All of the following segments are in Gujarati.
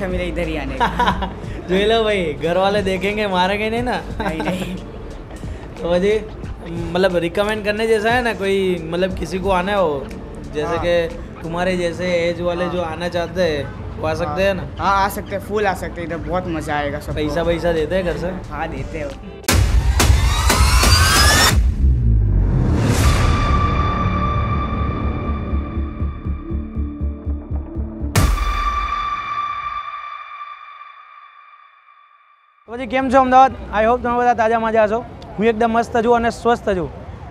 इच्छा मिले इधर ही आने की। जो लो भाई, घर वाले देखेंगे मारेंगे नहीं ना। नहीं तो वजह मतलब रिकमेंड करने जैसा है ना, कोई मतलब किसी को आना हो, जैसे कि तुम्हारे जैसे एज वाले जो आना चाहते हैं वो आ सकते हैं ना? हाँ आ सकते हैं, फुल आ सकते हैं, इधर बहुत मज़ा आएगा सब। पैसा देते हैं घर से? हाँ देते हो। પછી કેમ છો અમદાવાદ? આઈ હોપ તમે બધા તાજા મજા છો. હું એકદમ મસ્ત છું અને સ્વસ્થ છું.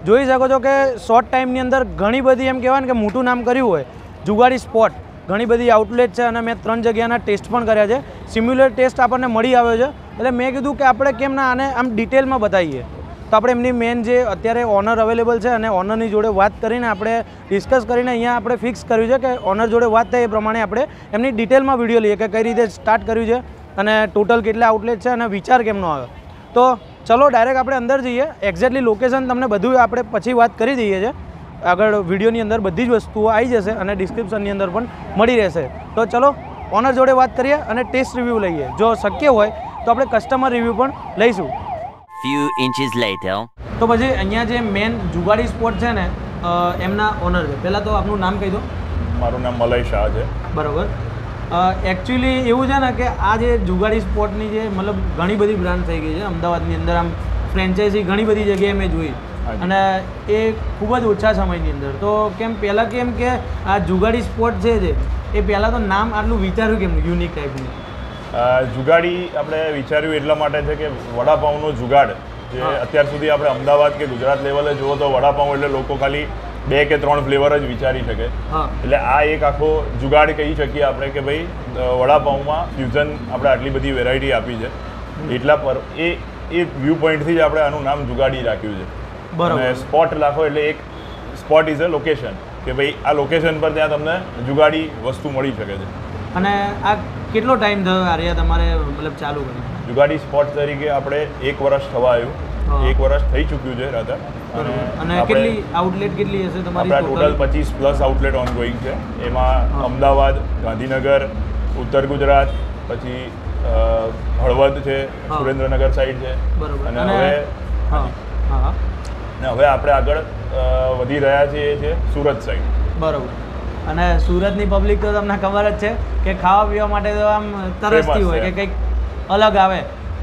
જોઈ શકો છો કે શોર્ટ ટાઈમની અંદર ઘણી બધી એમ કહેવાય ને કે મોટું નામ કર્યું હોય જુગાડી સ્પોટ, ઘણી બધી આઉટલેટ છે અને મેં 3 જગ્યાના ટેસ્ટ પણ કર્યા છે. સિમ્યુલેટ ટેસ્ટ આપણને મળી આવ્યો છે, એટલે મેં કીધું કે આપણે કેમ ના આને આમ ડિટેલમાં બતાવીએ. તો આપણે એમની મેન જે અત્યારે ઓનર અવેલેબલ છે અને ઓનરની જોડે વાત કરીને આપણે ડિસ્કસ કરીને અહીંયા આપણે ફિક્સ કર્યું છે કે ઓનર જોડે વાત થાય એ પ્રમાણે આપણે એમની ડિટેલમાં વિડીયો લઈએ કે કઈ રીતે સ્ટાર્ટ કર્યું છે અને ટોટલ કેટલા આઉટલેટ છે અને વિચાર કેમનો આવે. તો ચલો ડાયરેક્ટ આપણે અંદર જઈએ. એક્ઝેક્ટલી લોકેશન તમને બધું આપણે પછી વાત કરી દઈએ છીએ. આગળ વિડીયોની અંદર બધી જ વસ્તુઓ આવી જશે અને ડિસ્ક્રિપ્શનની અંદર પણ મળી રહેશે. તો ચલો ઓનર જોડે વાત કરીએ અને ટેસ્ટ રિવ્યૂ લઈએ. જો શક્ય હોય તો આપણે કસ્ટમર રિવ્યૂ પણ લઈશું. Few inches later. તો પછી અહીંયા જે મેન જુગાડી સ્પોટ છે ને એમના ઓનર છે. પહેલાં તો આપનું નામ કહી દો. મારું નામ મલય શાહ છે. બરાબર. એકચ્યુઅલી એવું છે ને કે આ જે જુગાડી સ્પોટની જે મતલબ ઘણી બધી બ્રાન્ડ થઈ ગઈ છે અમદાવાદની અંદર. આમ ફ્રેન્ચાઇઝી ઘણી બધી જગ્યાએ મેં જોઈ અને એ ખૂબ જ ઓછા સમયની અંદર. તો પહેલાં કેમ કે આ જુગાડી સ્પોટ છે એ પહેલાં તો નામ આટલું વિચાર્યું કેમ યુનિક ટાઈપનું? જુગાડી આપણે વિચાર્યું એટલા માટે છે કે વડાપાઉંનો જુગાડ જે અત્યાર સુધી આપણે અમદાવાદ કે ગુજરાત લેવલે જુઓ તો વડાપાઉં એટલે લોકો ખાલી 2 કે 3 ફ્લેવર જ વિચારી શકે. એટલે આ એક આખો જુગાડ કહી શકીએ આપણે કે ભાઈ વડાપાઉંમાં ફ્યુઝન આપણે આટલી બધી વેરાયટી આપી છે. એટલા પર એ વ્યૂ પોઈન્ટથી જ આપણે આનું નામ જુગાડી રાખ્યું છે. અને સ્પોટ રાખો એટલે એક સ્પોટ ઇઝ અ લોકેશન કે ભાઈ આ લોકેશન પર ત્યાં તમને જુગાડી વસ્તુ મળી શકે છે. અને આ કેટલો ટાઈમ થયો આર્યા તમારે મતલબ ચાલુ કરી? જુગાડી સ્પોટ તરીકે આપણે 1 વર્ષ થવા આવ્યું. 1 વર્ષ થઈ ચૂક્યું છે રાધા. અને કેટલી આઉટલેટ કેટલી હશે તમારી? ટોટલ 25+ આઉટલેટ ઓનગોઈંગ છે. એમાં અમદાવાદ, ગાંધીનગર, ઉત્તર ગુજરાત, પછી હળવદ છે, સુરેન્દ્રનગર સાઈડ છે. અને હવે આપણે આગળ વધી રહ્યા છીએ એ છે સુરત સાઈડ. બરોબર. અને સુરતની પબ્લિક તો તમને ખબર જ છે કે ખાવા પીવા માટે તો આમ તરસતી હોય કે કંઈક અલગ આવે.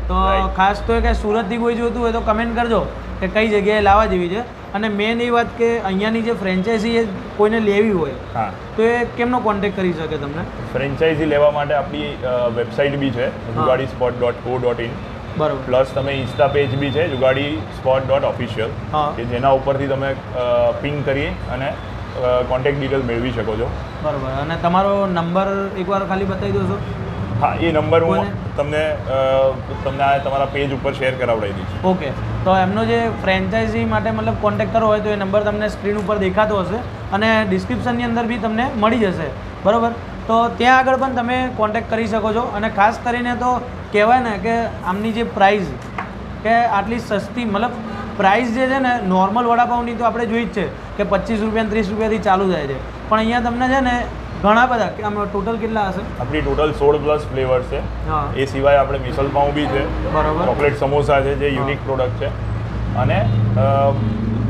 તો ખાસ તો કે સુરતથી કોઈ જોતું હોય તો કમેન્ટ કરજો કે કઈ જગ્યાએ લાવવા જેવી છે. અને મેન એ વાત કે અહીંયાની જે ફ્રેન્ચાઇઝી એ કોઈને લેવી હોય તો એ કેમનો કોન્ટેક્ટ કરી શકે તમને? ફ્રેન્ચાઇઝી લેવા માટે આપણી વેબસાઇટ બી છે jugadispot.co.in. બરાબર. પ્લસ તમે ઇન્સ્ટા પેજ બી છે jugadispot.official કે જેના ઉપરથી તમે પિંગ કરી અને કોન્ટેક્ટ ડિટેલ મેળવી શકો છો. બરાબર. અને તમારો નંબર એકવાર ખાલી બતાવી દો છો? હા, એ નંબર હું તમને તમારા પેજ ઉપર શેર કરાવડાવી દઈશ. ઓકે. તો એમનો જે ફ્રેન્ચાઇઝી માટે મતલબ કોન્ટેક્ટ કરવો હોય તો એ નંબર તમને સ્ક્રીન ઉપર દેખાતો હશે અને ડિસ્ક્રિપ્શનની અંદર બી તમને મળી જશે. બરાબર. તો ત્યાં આગળ પણ તમે કોન્ટેક્ટ કરી શકો છો. અને ખાસ કરીને તો કહેવાય ને કે આમની જે પ્રાઇસ કે આટલી સસ્તી મતલબ પ્રાઇસ જે છે ને નોર્મલ વડાપાઉંની તો આપણે જોઈ જ છે કે 25 રૂપિયા 30 રૂપિયાથી ચાલુ થાય છે. પણ અહીંયા તમને છે ને ઘણા બધા આમ ટોટલ કેટલા હશે? આપણી ટોટલ 16+ ફ્લેવર છે. એ સિવાય આપણે મિસલ પાઉં બી છે. બરાબર. ચોકલેટ સમોસા છે જે યુનિક પ્રોડક્ટ છે. અને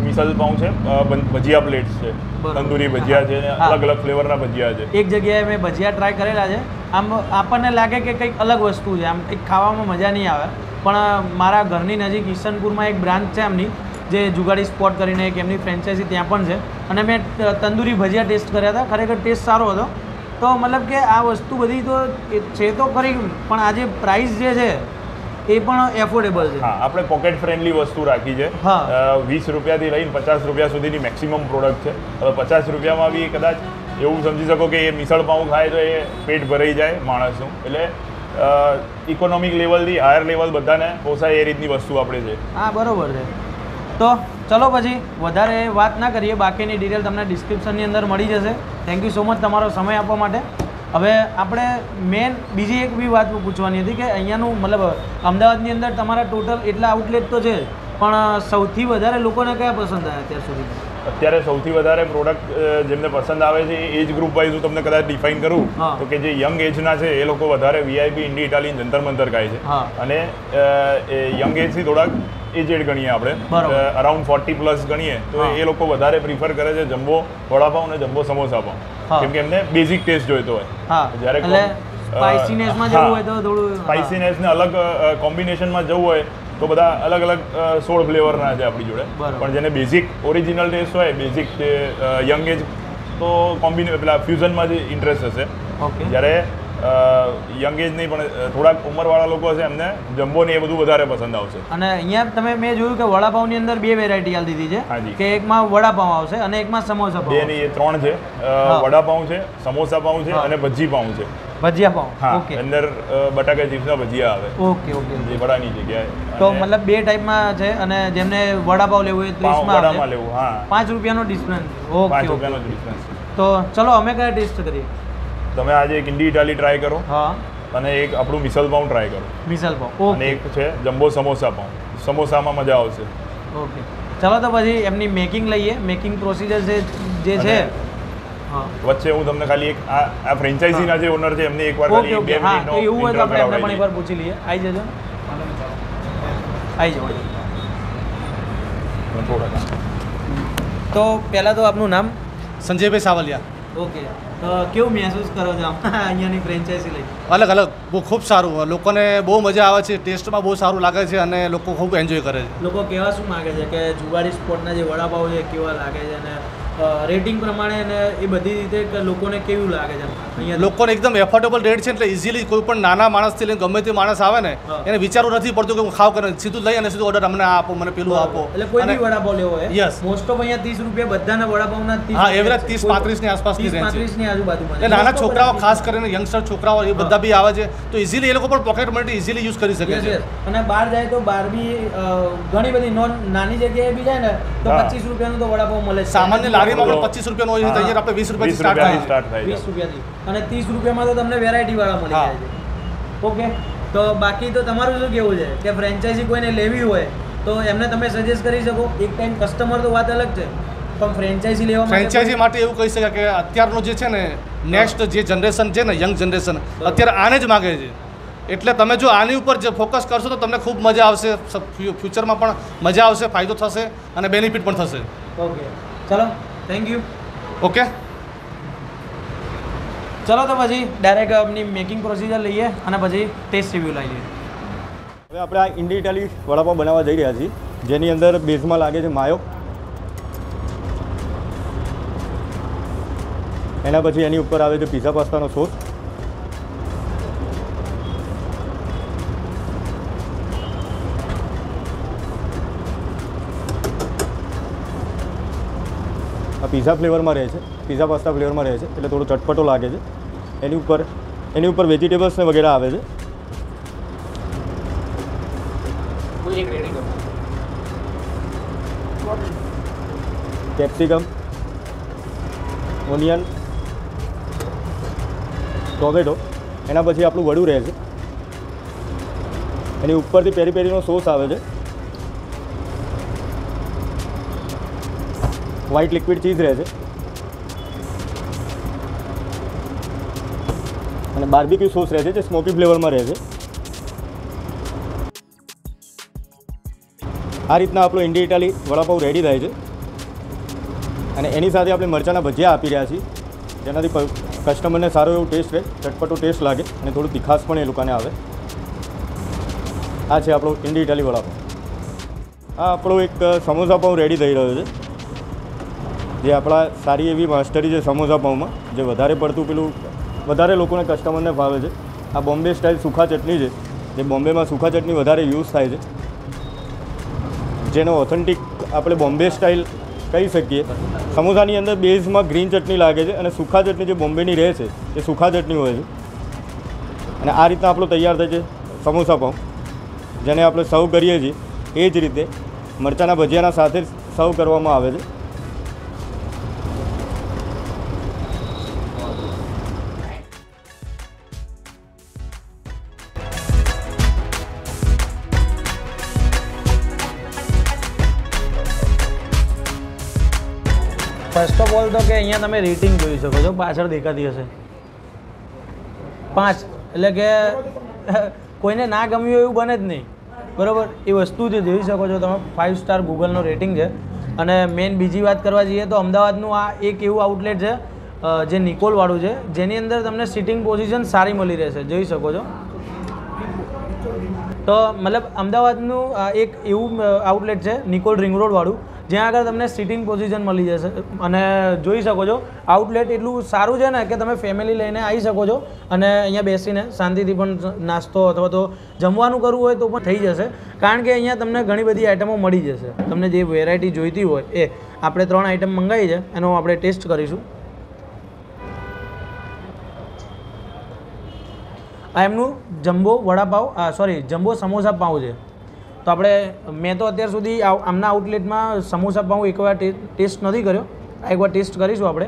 મિસલ પાઉં છે, ભજીયા પ્લેટ્સ છે, તંદૂરી ભજીયા છે, અલગ અલગ ફ્લેવરના ભજીયા છે. એક જગ્યાએ મેં ભજીયા ટ્રાય કરેલા છે. આમ આપણને લાગે કે કંઈક અલગ વસ્તુ છે, આમ કંઈક ખાવામાં મજા નહીં આવે. પણ મારા ઘરની નજીક ઈસનપુરમાં એક બ્રાન્ચ છે એમની જે જુગાડી સ્પોટ કરીને એક એમની ફ્રેન્ચાઇઝી ત્યાં પણ છે. અને મેં તંદૂરી ભજીયા ટેસ્ટ કર્યા હતા. ખરેખર ટેસ્ટ સારો હતો. તો મતલબ કે આ વસ્તુ બધી તો છે તો ખરી, પણ આ જે પ્રાઇસ જે છે એ પણ એફોર્ડેબલ છે. હા, આપણે પોકેટ ફ્રેન્ડલી વસ્તુ રાખી છે. 20 રૂપિયાથી લઈને 50 રૂપિયા સુધીની મેક્સિમમ પ્રોડક્ટ છે. હવે 50 રૂપિયામાં બી કદાચ એવું સમજી શકો કે એ મિસળ પાઉં ખાય તો એ પેટ ભરાઈ જાય માણસનું. એટલે ઇકોનોમિક લેવલથી હાયર લેવલ બધાને પોસાય એ રીતની વસ્તુ આપણે છે. હા, બરાબર છે. તો ચલો પછી વધારે વાત ના કરીએ. બાકીની ડિટેલ તમને ડિસ્ક્રિપ્શનની અંદર મળી જશે. થેન્ક યુ સો મચ તમારો સમય આપવા માટે. હવે આપણે મેન બીજી એક બી વાત પૂછવાની હતી કે અહીંયાનું મતલબ અમદાવાદની અંદર તમારા ટોટલ એટલા આઉટલેટ તો છે પણ સૌથી વધારે લોકોને કયા પસંદ આવ્યા અત્યાર સુધી? અત્યારે સૌથી વધારે પ્રોડક્ટ જેમને પસંદ આવે છે એ એજ ગ્રુપ વાઇઝ હું તમને કદાચ ડિફાઇન કરું તો કે જે યંગ એજના છે એ લોકો વધારે વીઆઈપી ઇન્ડી ઇટાલી જંતર મંતર ખાય છે અને યંગ એજથી થોડાક એજેડ ગણીએ આપણે અરાઉન્ડ 40+ ગણીએ તો એ લોકો વધારે પ્રિફર કરે છે જમ્બો વડાપાઉં અને જમ્બો સમોસા પાઉં કેમ કે એમને બેઝિક ટેસ્ટ જોઈતો હોય જ્યારે સ્પાઇસીનેસને અલગ કોમ્બિનેશનમાં જવું હોય તો બધા અલગ અલગ 16 ફ્લેવરના છે આપણી જોડે પણ જેને બેઝિક ઓરિજિનલ ટેસ્ટ હોય બેઝિક યંગ એજ તો પેલા ફ્યુઝનમાં જ ઇન્ટરેસ્ટ હશે જ્યારે યંગ એજ નહીં પણ થોડાક ઉંમરવાળા લોકો હશે એમને જમ્બો ને એ બધું વધારે પસંદ આવશે. અને અહીંયા તમે મેં જોયું કે વડાપાઉંની અંદર 2 વેરાયટી આલી દીધી છે કે એકમાં વડાપાઉં આવશે અને એકમાં સમોસા પાઉં. 2 નહીં, 3 છે. વડાપાઉં છે, સમોસા પાઉં છે અને ભજી પાઉં છે. ભજીયા પાઉં. ઓકે. અંદર બટાકા ચિપ્સના ભજીયા આવે. Okay okay. જે વડાની જગ્યાએ. તો મતલબ 2 ટાઈપમાં છે અને જેમને વડાપાઉં લેવું હોય તો વડામાં લેવું. હા. 5 રૂપિયાનો ડિફરન્સ. ઓકે. 5 રૂપિયાનો ડિફરન્સ. તો ચલો અમે કયા ટેસ્ટ કરીએ? તમે આજે એક ઇન્ડી ઇટાલી ટ્રાય કરો. હા. અને એક આપણું મિસલ પાઉં ટ્રાય કરો. મિસલ પાઉં. ઓકે. અને એક છે જમ્બો સમોસા પાઉં. સમોસામાં મજા આવશે. ઓકે. ચલો તો પછી એમની મેકિંગ લઈએ. મેકિંગ પ્રોસિજર જે છે વચ્ચે હું તમને ખાલી એક આ ફ્રેન્ચાઇઝીના જે ઓનર છે એમને એકવાર ખાલી 2 મિનિટનો એવું હોય તો આપણે એમને પણ એકવાર પૂછી લઈએ. આવી જજો. આવી જાઓ. તો પહેલાં તો આપનું નામ? સંજયભાઈ સાવલિયા. ઓકે. તો કેવું મહેસૂસ કરો છો અહીંયાની ફ્રેન્ચાઇઝી લઈ? અલગ અલગ બહુ ખૂબ સારું, લોકોને બહુ મજા આવે છે, ટેસ્ટમાં બહુ સારું લાગે છે અને લોકો ખૂબ એન્જોય કરે છે. લોકો કેવા શું માગે છે કે જુગાડી સ્પોટના જે વડાપાઉં છે કેવા લાગે છે અને રેટિંગ પ્રમાણે અને એ બધી રીતે કે લોકોને કેવું લાગે છે અહીંયા? લોકોને એકદમ એફોર્ડેબલ રેટ છે એટલે ઇઝીલી કોઈ પણ નાના માણસથી લઈને ગમે તે માણસ આવે ને એને વિચારવું નથી પડતું કે હું ખાવ કરે, સીધું લઈ અને સીધું ઓર્ડર અમને આપો, મને પેલું આપો. એટલે કોઈ બી વડાપાઉં લેવો હોય. યસ. મોસ્ટ ઓફ અહીંયા 30 રૂપિયા બધાના વડાપાઉંના 30. હા, એવરેજ 30-35 ની આસપાસની રેન્જ છે. 35 ની આજુબાજુમાં. એટલે નાના છોકરાઓ ખાસ કરીને યંગસ્ટર છોકરાઓ એ બધા બી આવે છે તો ઇઝીલી એ લોકો પણ પોકેટ મની ઇઝીલી યુઝ કરી શકે છે. અને બહાર જાય તો બહાર બી ઘણી બધી નાની જગ્યાએ બી જાય ને તો 25 રૂપિયાનું તો વડાપાઉં મળે છે. સામાન્ય લારીમાં પણ 25 રૂપિયાનું હોય છે, અહીંયા આપણે 20 રૂપિયાથી સ્ટાર્ટ થાય. 20 રૂપિયાથી અને 30 રૂપિયામાં તો તમને વેરાયટી વાળા મળી જાય છે. ઓકે. તો બાકી તો તમારું શું કેવું છે કે ફ્રેન્ચાઇઝી કોઈને લેવી હોય તો એમને તમે સજેસ્ટ કરી શકો? એક ટાઈમ કસ્ટમર તો વાત અલગ છે પણ ફ્રેન્ચાઇઝી લેવા ફ્રેન્ચાઇઝી માટે એવું કહી શકાય કે અત્યારનું જે છે ને નેક્સ્ટ જે જનરેશન છે ને યંગ જનરેશન અત્યારે આને જ માગે છે. એટલે તમે જો આની ઉપર જે ફોકસ કરશો તો તમને ખૂબ મજા આવશે, ફ્યુચરમાં પણ મજા આવશે, ફાયદો થશે અને બેનિફિટ પણ થશે. ઓકે. ચલો, થેન્ક યુ. ઓકે. ચલો તો પછી ડાયરેક્ટ આપની મેકિંગ પ્રોસિજર લઈએ અને પછી ટેસ્ટ રિવ્યૂ લઈ લઈએ. હવે આપણે આ ઇન્ડી ઇટાલી વડાપાઉં બનાવવા જઈ રહ્યા છીએ જેની અંદર બેઝમાં લાગે છે માયો, એના પછી એની ઉપર આવે છે પીઝા પાસ્તાનો સોસ, આ પીઝા ફ્લેવરમાં રહે છે, પીઝા પાસ્તા ફ્લેવરમાં રહે છે એટલે થોડો ચટપટો લાગે છે. એની ઉપર વેજીટેબલ્સ ને વગેરે આવે છે. કેપ્સિકમ, ઓનિયન, ટોમેટો, એના પછી આપણું વડું રહે છે, એની ઉપરથી પેરી પેરીનો સોસ આવે છે, વ્હાઇટ લિક્વિડ ચીઝ રહે છે અને બાર્બીક્યુ સોસ રહે છે જે સ્મોકી ફ્લેવરમાં રહે છે. આ રીતના આપણો ઇન્ડી ઇટાલી વડાપાઉં રેડી થાય છે અને એની સાથે આપણે મરચાંના ભજીયા આપી રહ્યા છીએ જેનાથી કસ્ટમરને સારો એવો ટેસ્ટ રહે, ચટપટો ટેસ્ટ લાગે અને થોડું તીખાશ પણ એ લોકોને આવે. આ છે આપણો ઇન્ડી ઇટાલી વડાપાઉં. આ આપણો એક સમોસા પાઉં રેડી થઈ રહ્યો છે જે આપણા સારી એવી માસ્ટરી છે સમોસા પાઉંમાં, જે વધારે પડતું વધારે લોકોને કસ્ટમરને ભાવે છે. આ બોમ્બે સ્ટાઇલ સૂખા ચટણી છે જે બોમ્બેમાં સૂખા ચટણી વધારે યુઝ થાય છે, જેનો ઓથેન્ટિક આપણે બોમ્બે સ્ટાઇલ કહી શકીએ. સમોસાની અંદર બેઝમાં ગ્રીન ચટણી લાગે છે અને સૂખા ચટણી જે બોમ્બેની રહે છે એ સૂખા ચટણી હોય છે. અને આ રીતના આપણો તૈયાર થાય છે સમોસા પાઉં, જેને આપણે સર્વ કરીએ છીએ એ જ રીતે મરચાંના ભજીયાના સાથે સર્વ કરવામાં આવે છે. ફર્સ્ટ ઓફ ઓલ તો કે અહીંયા તમે રેટિંગ જોઈ શકો છો, પાછળ દેખાતી હશે 5, એટલે કે કોઈને ના ગમ્યું એવું બને જ નહીં, બરાબર. એ વસ્તુ જે જોઈ શકો છો તમે, 5 સ્ટાર ગૂગલનો રેટિંગ છે. અને મેઇન બીજી વાત કરવા જઈએ તો અમદાવાદનું આ એક એવું આઉટલેટ છે જે નિકોલવાળું છે, જેની અંદર તમને સિટિંગ પોઝિશન સારી મળી રહેશે, જોઈ શકો છો. તો મતલબ અમદાવાદનું એક એવું આઉટલેટ છે નિકોલ રિંગ રોડવાળું, જ્યાં આગળ તમને સિટિંગ પોઝિશન મળી જશે. અને જોઈ શકો છો આઉટલેટ એટલું સારું છે ને કે તમે ફેમિલી લઈને આવી શકો છો અને અહીંયા બેસીને શાંતિથી પણ નાસ્તો અથવા તો જમવાનું કરવું હોય તો પણ થઈ જશે, કારણ કે અહીંયા તમને ઘણી બધી આઇટમો મળી જશે. તમને જે વેરાયટી જોઈતી હોય એ આપણે 3 આઇટમ મંગાવી છે, એનો આપણે ટેસ્ટ કરીશું. આ એમનું જમ્બો વડાપાવ, જમ્બો સમોસા પાઉં છે. તો આપણે મેં તો અત્યાર સુધી આમના આઉટલેટમાં સમોસા પાઉં એકવાર ટેસ્ટ નથી કર્યો, એકવાર ટેસ્ટ કરીશું આપણે.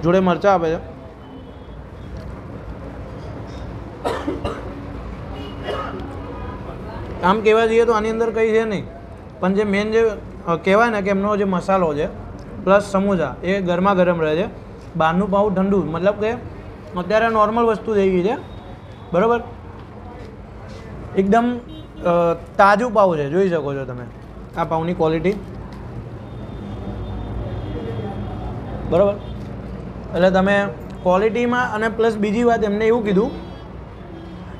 જોડે મરચાં આપે છે. આમ કહેવા જઈએ તો આની અંદર કંઈ છે નહીં, પણ જે મેન જે કહેવાય ને કે એમનો જે મસાલો છે પ્લસ સમોસા એ ગરમા ગરમ રહે છે. બહારનું પાઉં ઠંડુ, મતલબ કે અત્યારે નોર્મલ વસ્તુ થઈ ગઈ છે, બરાબર. એકદમ તાજું પાઉં છે, જોઈ શકો છો તમે આ પાઉંની ક્વોલિટી, બરાબર. એટલે તમે ક્વોલિટીમાં અને પ્લસ બીજી વાત એમને એવું કીધું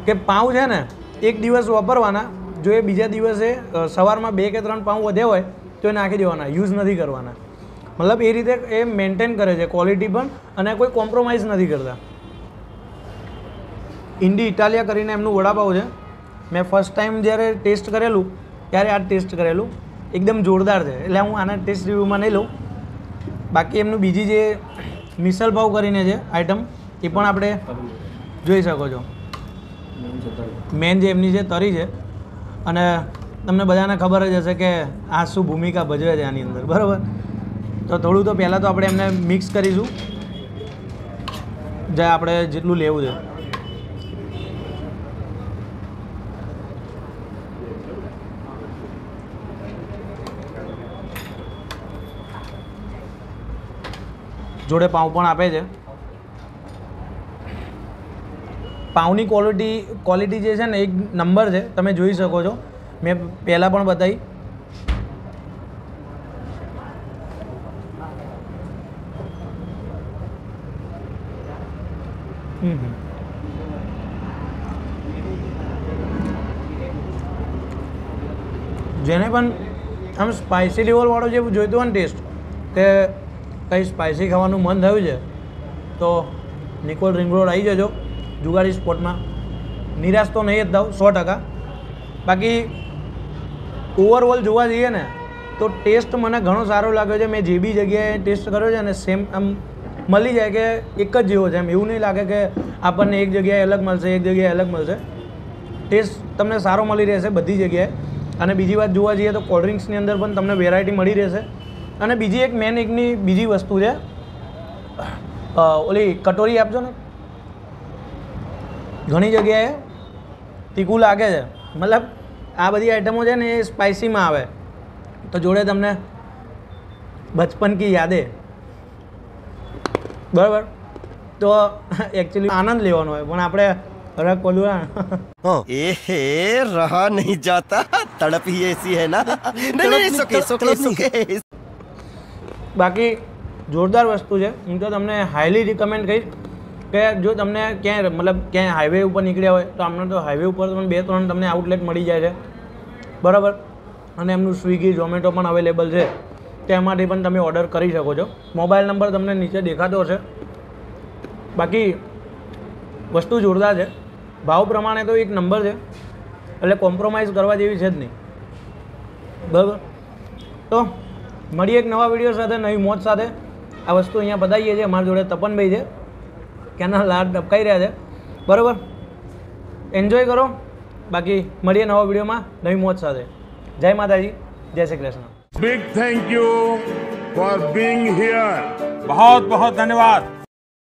કે પાઉં છે ને 1 દિવસ વાપરવાના, જો એ બીજા દિવસે સવારમાં 2 કે 3 પાઉં વધ્યા હોય તો એ નાખી દેવાના, યુઝ નથી કરવાના. મતલબ એ રીતે એ મેન્ટેન કરે છે ક્વોલિટી પણ, અને કોઈ કોમ્પ્રોમાઇઝ નથી કરતા. ઇન્ડી ઇટાલિયા કરીને એમનું વડાપાઉં છે. મેં ફર્સ્ટ ટાઈમ જ્યારે ટેસ્ટ કરેલું ત્યારે આ ટેસ્ટ કરેલું, એકદમ જોરદાર છે. એટલે હું આના ટેસ્ટ રિવ્યૂમાં નહીં લઉં. બાકી એમનું બીજી જે મિસલ પાવ કરીને છે આઈટમ, એ પણ આપણે જોઈ શકો છો. મેન જે એમની જે તરી છે, અને તમને બધાને ખબર જ હશે કે આ શું ભૂમિકા ભજવે છે આની અંદર, બરાબર. તો થોડું તો પહેલાં તો આપણે એમને મિક્સ કરીશું, જે આપણે જેટલું લેવું છે. જોડે પાઉં પણ આપે છે. પાઉંની ક્વોલિટી જે છે ને એક નંબર છે, તમે જોઈ શકો છો. મેં પહેલાં પણ બતાવી. જેને પણ આમ સ્પાઇસી લેવલવાળો જે જોઈતો હોય ને ટેસ્ટ, કે કંઈ સ્પાઇસી ખાવાનું મન થયું છે તો નિકોલ રિંગ રોડ આવી જજો જુગાડી સ્પોટમાં. નિરાશ તો નહીં જ થાવ 100%. બાકી ઓવરઓલ જોવા જઈએ ને તો ટેસ્ટ મને ઘણો સારો લાગ્યો છે. મેં જે બી જગ્યાએ ટેસ્ટ કર્યો છે ને સેમ આમ મળી જાય કે એક જ જેવો છે, એમ એવું નહીં લાગે કે આપણને એક જગ્યાએ અલગ મળશે, એક જગ્યાએ અલગ મળશે. ટેસ્ટ તમને સારો મળી રહેશે બધી જગ્યાએ. અને બીજી વાત જોવા જઈએ તો કોલ્ડ ડ્રિંક્સની અંદર પણ તમને વેરાયટી મળી રહેશે. અને બીજી એક મેન એકની બીજી વસ્તુ છે, ઓલી કટોરી આપજો ને. ઘણી જગ્યાએ તીખું લાગે છે, મતલબ આ બધી આઈટમો છે ને એ સ્પાઇસીમાં આવે, તો જોડે તમને બચપન કી યાદે, બરાબર. તો એકચ્યુઅલી આનંદ લેવાનો હોય, પણ આપણે રક બોલું एहे रहा नहीं जाता, तड़प ही ऐसी है ना. नहीं सुके. બાકી જોરદાર વસ્તુ છે. હું તો તમને હાઈલી રિકમેન્ડ કહીશ કે જો તમને ક્યાંય મતલબ ક્યાંય હાઈવે ઉપર નીકળ્યા હોય તો આમને તો હાઈવે ઉપર તમને 2-3 તમને આઉટલેટ મળી જાય છે, બરાબર. અને એમનું સ્વિગી ઝોમેટો પણ અવેલેબલ છે, તેમાંથી પણ તમે ઓર્ડર કરી શકો છો. મોબાઈલ નંબર તમને નીચે દેખાતો હશે. બાકી વસ્તુ જોરદાર છે. ભાવ પ્રમાણે તો એક નંબર છે, એટલે કોમ્પ્રોમાઇઝ કરવા જેવી છે જ નહીં, બરાબર. તો મળીએ એક નવા વિડીયો સાથે, નવી મોજ સાથે. આ વસ્તુ અહીંયા બતાવીએ છીએ. અમારી જોડે તપનભાઈ છે, કેના લાડ ટપકાઈ રહ્યા છે, બરાબર. એન્જોય કરો. બાકી મળીએ નવા વિડીયોમાં નવી મોજ સાથે. જય માતાજી, જય Shri Krishna. Big thank you for being here. बहुत बहुत धन्यवाद।